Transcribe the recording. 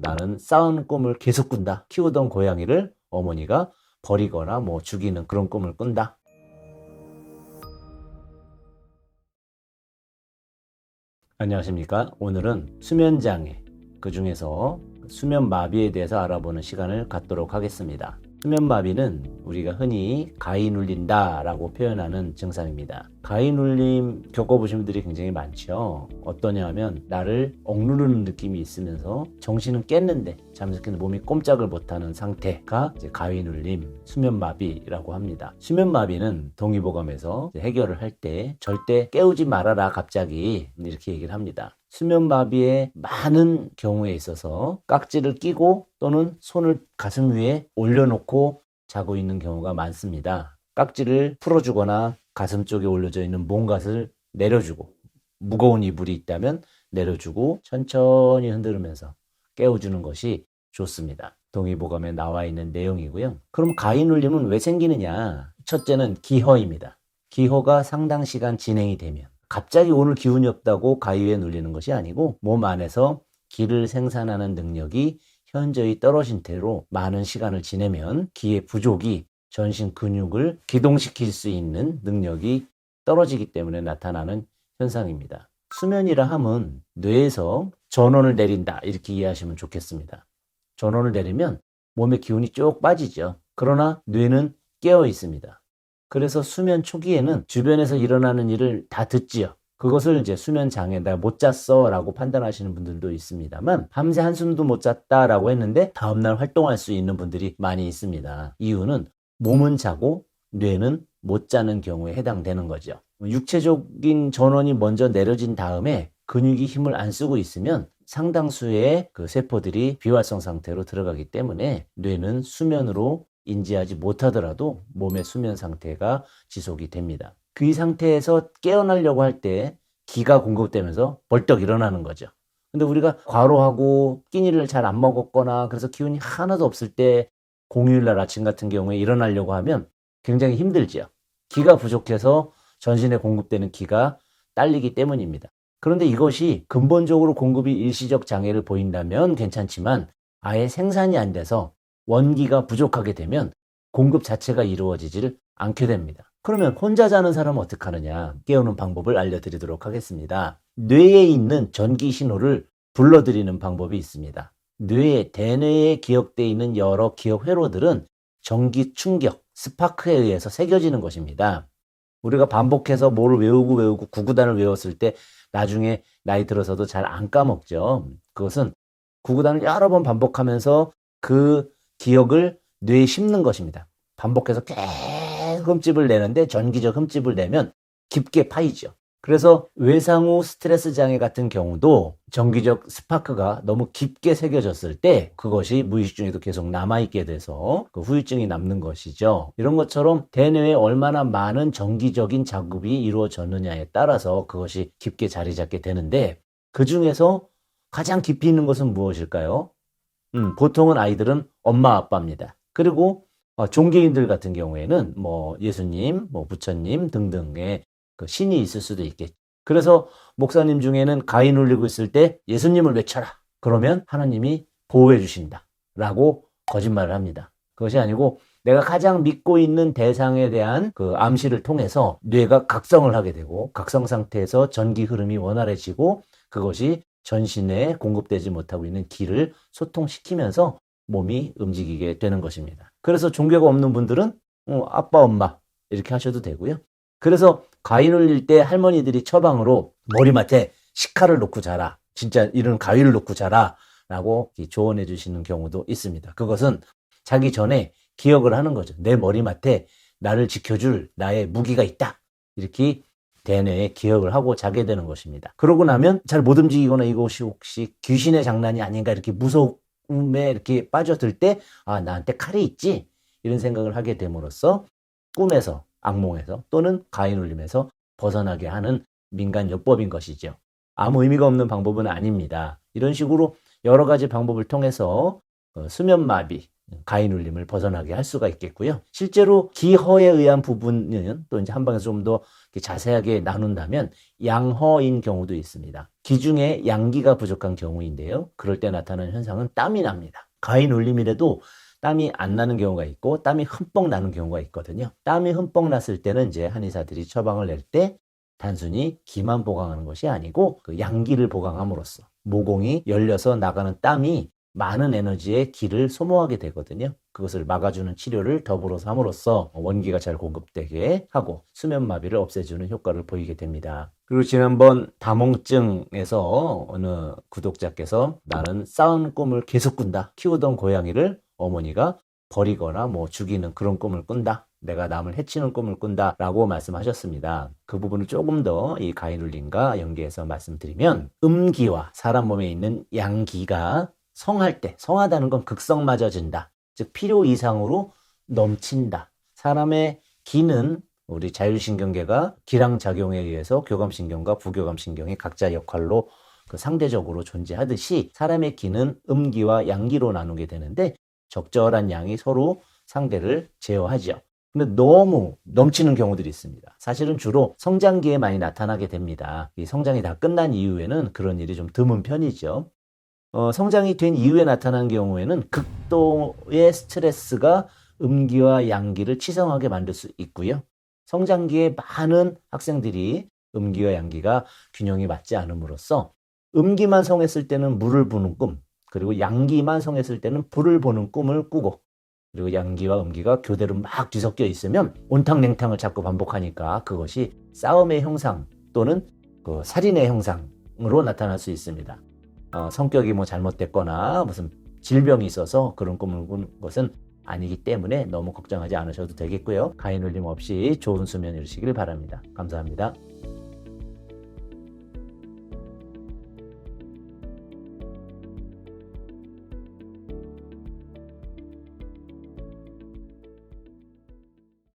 나는 싸우는 꿈을 계속 꾼다. 키우던 고양이를 어머니가 버리거나 뭐 죽이는 그런 꿈을 꾼다. 안녕하십니까? 오늘은 수면장애, 그 중에서 수면마비에 대해서 알아보는 시간을 갖도록 하겠습니다. 수면마비는 우리가 흔히 가위 눌린다 라고 표현하는 증상입니다. 가위 눌림 겪어보신 분들이 굉장히 많죠. 어떠냐 하면 나를 억누르는 느낌이 있으면서 정신은 깼는데 잠식했는데 몸이 꼼짝을 못하는 상태가 이제 가위 눌림, 수면마비라고 합니다. 수면마비는 동의보감에서 해결을 할 때 절대 깨우지 말아라 갑자기 이렇게 얘기를 합니다. 수면마비의 많은 경우에 있어서 깍지를 끼고 또는 손을 가슴 위에 올려놓고 자고 있는 경우가 많습니다. 깍지를 풀어주거나 가슴 쪽에 올려져 있는 몸갓을 내려주고, 무거운 이불이 있다면 내려주고 천천히 흔들면서 깨워주는 것이 좋습니다. 동의보감에 나와 있는 내용이고요. 그럼 가위 눌림은 왜 생기느냐? 첫째는 기허입니다. 기허가 상당 시간 진행이 되면, 갑자기 오늘 기운이 없다고 가위에 눌리는 것이 아니고 몸 안에서 기를 생산하는 능력이 현저히 떨어진 채로 많은 시간을 지내면 기의 부족이 전신 근육을 기동시킬 수 있는 능력이 떨어지기 때문에 나타나는 현상입니다. 수면이라 함은 뇌에서 전원을 내린다 이렇게 이해하시면 좋겠습니다. 전원을 내리면 몸의 기운이 쭉 빠지죠. 그러나 뇌는 깨어 있습니다. 그래서 수면 초기에는 주변에서 일어나는 일을 다 듣지요. 그것을 이제 수면 장애, 나 못 잤어 라고 판단하시는 분들도 있습니다만, 밤새 한숨도 못 잤다 라고 했는데 다음날 활동할 수 있는 분들이 많이 있습니다. 이유는 몸은 자고 뇌는 못 자는 경우에 해당되는 거죠. 육체적인 전원이 먼저 내려진 다음에 근육이 힘을 안 쓰고 있으면 상당수의 그 세포들이 비활성 상태로 들어가기 때문에 뇌는 수면으로 인지하지 못하더라도 몸의 수면 상태가 지속이 됩니다. 그 상태에서 깨어나려고 할 때 기가 공급되면서 벌떡 일어나는 거죠. 근데 우리가 과로하고 끼니를 잘 안 먹었거나 그래서 기운이 하나도 없을 때 공휴일날 아침 같은 경우에 일어나려고 하면 굉장히 힘들죠. 기가 부족해서 전신에 공급되는 기가 딸리기 때문입니다. 그런데 이것이 근본적으로 공급이 일시적 장애를 보인다면 괜찮지만 아예 생산이 안 돼서 원기가 부족하게 되면 공급 자체가 이루어지지를 않게 됩니다. 그러면 혼자 자는 사람은 어떻게 하느냐? 깨우는 방법을 알려드리도록 하겠습니다. 뇌에 있는 전기 신호를 불러들이는 방법이 있습니다. 대뇌에 기억되어 있는 여러 기억 회로들은 전기 충격, 스파크에 의해서 새겨지는 것입니다. 우리가 반복해서 뭐를 외우고 구구단을 외웠을 때 나중에 나이 들어서도 잘 안 까먹죠. 그것은 구구단을 여러 번 반복하면서 그 기억을 뇌에 심는 것입니다. 반복해서 계속 흠집을 내는데 전기적 흠집을 내면 깊게 파이죠. 그래서 외상 후 스트레스 장애 같은 경우도 전기적 스파크가 너무 깊게 새겨졌을 때 그것이 무의식 중에도 계속 남아있게 돼서 그 후유증이 남는 것이죠. 이런 것처럼 대뇌에 얼마나 많은 전기적인 작업이 이루어졌느냐에 따라서 그것이 깊게 자리 잡게 되는데, 그 중에서 가장 깊이 있는 것은 무엇일까요? 보통은 아이들은 엄마 아빠입니다. 그리고 종교인들 같은 경우에는 뭐 예수님, 뭐 부처님 등등의 그 신이 있을 수도 있겠죠. 그래서 목사님 중에는 가위 눌리고 있을 때 예수님을 외쳐라. 그러면 하나님이 보호해 주신다 라고 거짓말을 합니다. 그것이 아니고 내가 가장 믿고 있는 대상에 대한 그 암시를 통해서 뇌가 각성을 하게 되고, 각성 상태에서 전기 흐름이 원활해지고 그것이 전신에 공급되지 못하고 있는 기를 소통시키면서 몸이 움직이게 되는 것입니다. 그래서 종교가 없는 분들은 아빠, 엄마 이렇게 하셔도 되고요. 그래서 가위 눌릴 때 할머니들이 처방으로 머리맡에 식칼을 놓고 자라, 진짜 이런 가위를 놓고 자라 라고 조언해 주시는 경우도 있습니다. 그것은 자기 전에 기억을 하는 거죠. 내 머리맡에 나를 지켜줄 나의 무기가 있다, 이렇게 대뇌에 기억을 하고 자게 되는 것입니다. 그러고 나면 잘 못 움직이거나 이것이 혹시 귀신의 장난이 아닌가 이렇게 무서움에 이렇게 빠져들 때 나한테 칼이 있지 이런 생각을 하게 됨으로써 꿈에서, 악몽에서 또는 가위 눌림에서 벗어나게 하는 민간요법인 것이죠. 아무 의미가 없는 방법은 아닙니다. 이런 식으로 여러 가지 방법을 통해서 수면마비, 가인울림을 벗어나게 할 수가 있겠고요. 실제로 기허에 의한 부분은 또 이제 한방에서 좀 더 자세하게 나눈다면 양허인 경우도 있습니다. 기중에 양기가 부족한 경우인데요. 그럴 때 나타나는 현상은 땀이 납니다. 가인울림이라도 땀이 안 나는 경우가 있고 땀이 흠뻑 나는 경우가 있거든요. 땀이 흠뻑 났을 때는 이제 한의사들이 처방을 낼 때 단순히 기만 보강하는 것이 아니고 그 양기를 보강함으로써 모공이 열려서 나가는 땀이 많은 에너지의 기를 소모하게 되거든요. 그것을 막아주는 치료를 더불어서 함으로써 원기가 잘 공급되게 하고 수면마비를 없애주는 효과를 보이게 됩니다. 그리고 지난번 다몽증에서 어느 구독자께서 나는 싸운 꿈을 계속 꾼다. 키우던 고양이를 어머니가 버리거나 죽이는 그런 꿈을 꾼다. 내가 남을 해치는 꿈을 꾼다 라고 말씀하셨습니다. 그 부분을 조금 더 이 가인울림과 연계해서 말씀드리면 음기와 사람 몸에 있는 양기가 성할 때, 성하다는 건 극성맞아진다. 즉 필요 이상으로 넘친다. 사람의 기는 우리 자율신경계가 기량작용에 의해서 교감신경과 부교감신경이 각자 역할로 상대적으로 존재하듯이 사람의 기는 음기와 양기로 나누게 되는데 적절한 양이 서로 상대를 제어하죠. 근데 너무 넘치는 경우들이 있습니다. 사실은 주로 성장기에 많이 나타나게 됩니다. 이 성장이 다 끝난 이후에는 그런 일이 좀 드문 편이죠. 성장이 된 이후에 나타나는 경우에는 극도의 스트레스가 음기와 양기를 치성하게 만들 수 있고요. 성장기에 많은 학생들이 음기와 양기가 균형이 맞지 않음으로써 음기만 성했을 때는 물을 부는 꿈, 그리고 양기만 성했을 때는 불을 보는 꿈을 꾸고, 그리고 양기와 음기가 교대로 막 뒤섞여 있으면 온탕냉탕을 자꾸 반복하니까 그것이 싸움의 형상 또는 살인의 형상으로 나타날 수 있습니다. 성격이 잘못됐거나 무슨 질병이 있어서 그런 꿈을 꾸는 것은 아니기 때문에 너무 걱정하지 않으셔도 되겠고요. 가인울림 없이 좋은 수면 이루시길 바랍니다. 감사합니다.